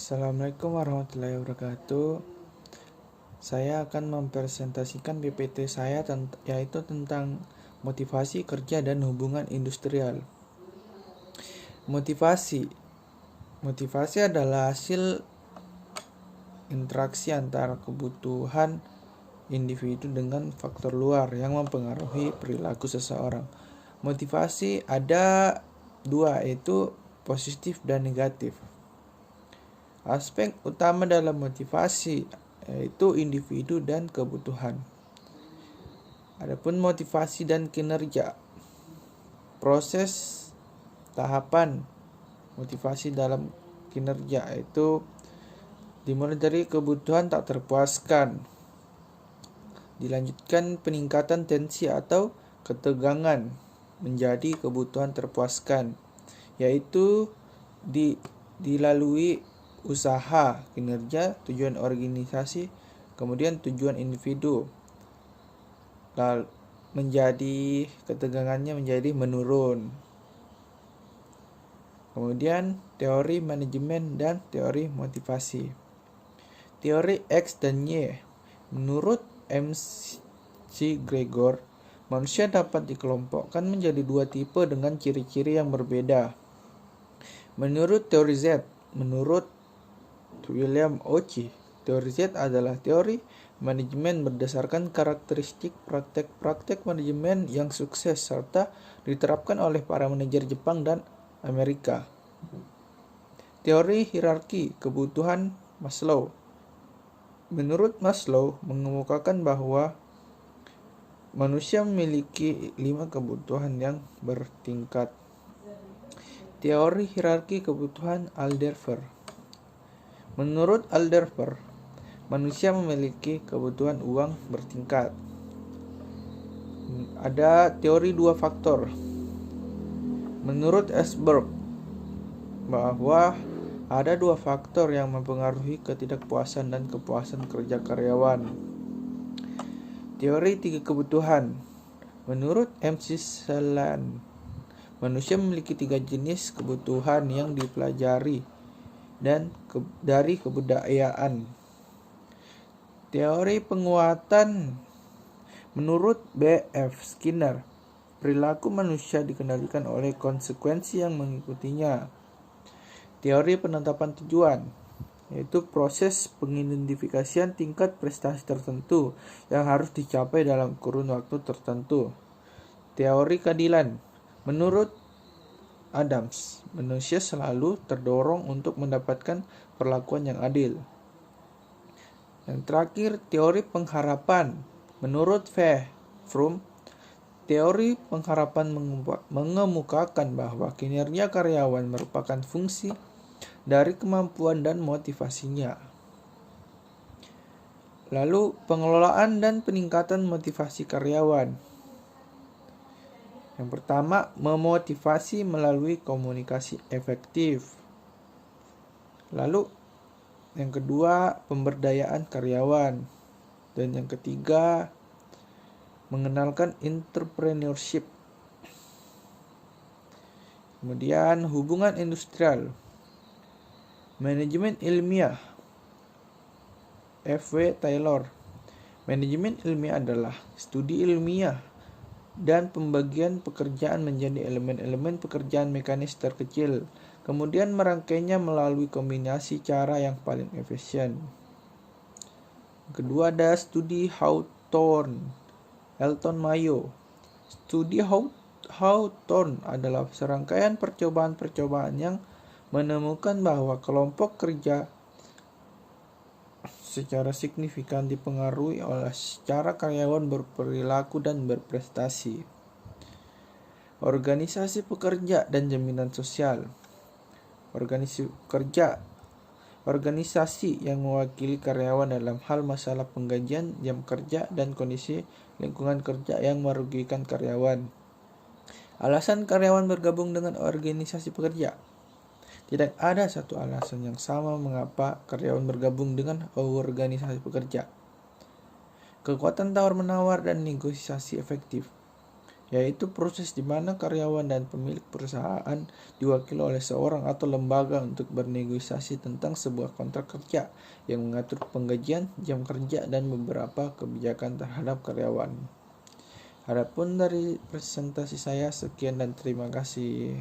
Assalamualaikum warahmatullahi wabarakatuh. Saya akan mempresentasikan PPT saya yaitu tentang motivasi kerja dan hubungan industrial. Motivasi adalah hasil interaksi antara kebutuhan individu dengan faktor luar yang mempengaruhi perilaku seseorang. Motivasi ada dua, yaitu positif dan negatif. Aspek utama dalam motivasi yaitu individu dan kebutuhan. Adapun motivasi dan kinerja, proses tahapan motivasi dalam kinerja itu dimulai dari kebutuhan tak terpuaskan, dilanjutkan peningkatan tensi atau ketegangan menjadi kebutuhan terpuaskan, yaitu dilalui usaha, kinerja, tujuan organisasi, kemudian tujuan individu. Lalu menjadi ketegangannya menjadi menurun. Kemudian teori manajemen dan teori motivasi. Teori X dan Y. Menurut MC Gregor, manusia dapat dikelompokkan menjadi dua tipe dengan ciri-ciri yang berbeda. Menurut teori Z, menurut William Ochi, teori Z adalah teori manajemen berdasarkan karakteristik praktek-praktek manajemen yang sukses serta diterapkan oleh para manajer Jepang dan Amerika. Teori hierarki kebutuhan Maslow. Menurut Maslow, mengemukakan bahwa manusia memiliki 5 kebutuhan yang bertingkat. Teori hierarki kebutuhan Alderfer. Menurut Alderfer, manusia memiliki kebutuhan uang bertingkat. Ada teori 2 faktor. Menurut Esberg, bahwa ada 2 faktor yang mempengaruhi ketidakpuasan dan kepuasan kerja karyawan. Teori 3 kebutuhan. Menurut MC Celan, manusia memiliki 3 jenis kebutuhan yang dipelajari dan dari kebudayaan. Teori penguatan. Menurut B.F. Skinner, perilaku manusia dikendalikan oleh konsekuensi yang mengikutinya. Teori penetapan tujuan, yaitu proses pengidentifikasian tingkat prestasi tertentu yang harus dicapai dalam kurun waktu tertentu. Teori keadilan. Menurut Adams, manusia selalu terdorong untuk mendapatkan perlakuan yang adil. Yang terakhir, teori pengharapan. Menurut Fromm, teori pengharapan mengemukakan bahwa kinerja karyawan merupakan fungsi dari kemampuan dan motivasinya. Lalu, pengelolaan dan peningkatan motivasi karyawan. Yang pertama, memotivasi melalui komunikasi efektif. Lalu, yang kedua, pemberdayaan karyawan. Dan yang ketiga, mengenalkan entrepreneurship. Kemudian, hubungan industrial. Manajemen ilmiah. F.W. Taylor. Manajemen ilmiah adalah studi ilmiah dan pembagian pekerjaan menjadi elemen-elemen pekerjaan mekanis terkecil, kemudian merangkainya melalui kombinasi cara yang paling efisien. Kedua ada studi Hawthorne, Elton Mayo. Studi Hawthorne adalah serangkaian percobaan-percobaan yang menemukan bahwa kelompok kerja secara signifikan dipengaruhi oleh cara karyawan berperilaku dan berprestasi. Organisasi pekerja dan jaminan sosial. Organisasi yang mewakili karyawan dalam hal masalah penggajian, jam kerja, dan kondisi lingkungan kerja yang merugikan karyawan. Alasan karyawan bergabung dengan organisasi pekerja. Tidak ada satu alasan yang sama mengapa karyawan bergabung dengan organisasi pekerja. Kekuatan tawar-menawar dan negosiasi efektif. yaitu proses di mana karyawan dan pemilik perusahaan diwakili oleh seorang atau lembaga untuk bernegosiasi tentang sebuah kontrak kerja yang mengatur penggajian, jam kerja, dan beberapa kebijakan terhadap karyawan. Adapun dari presentasi saya, sekian dan terima kasih.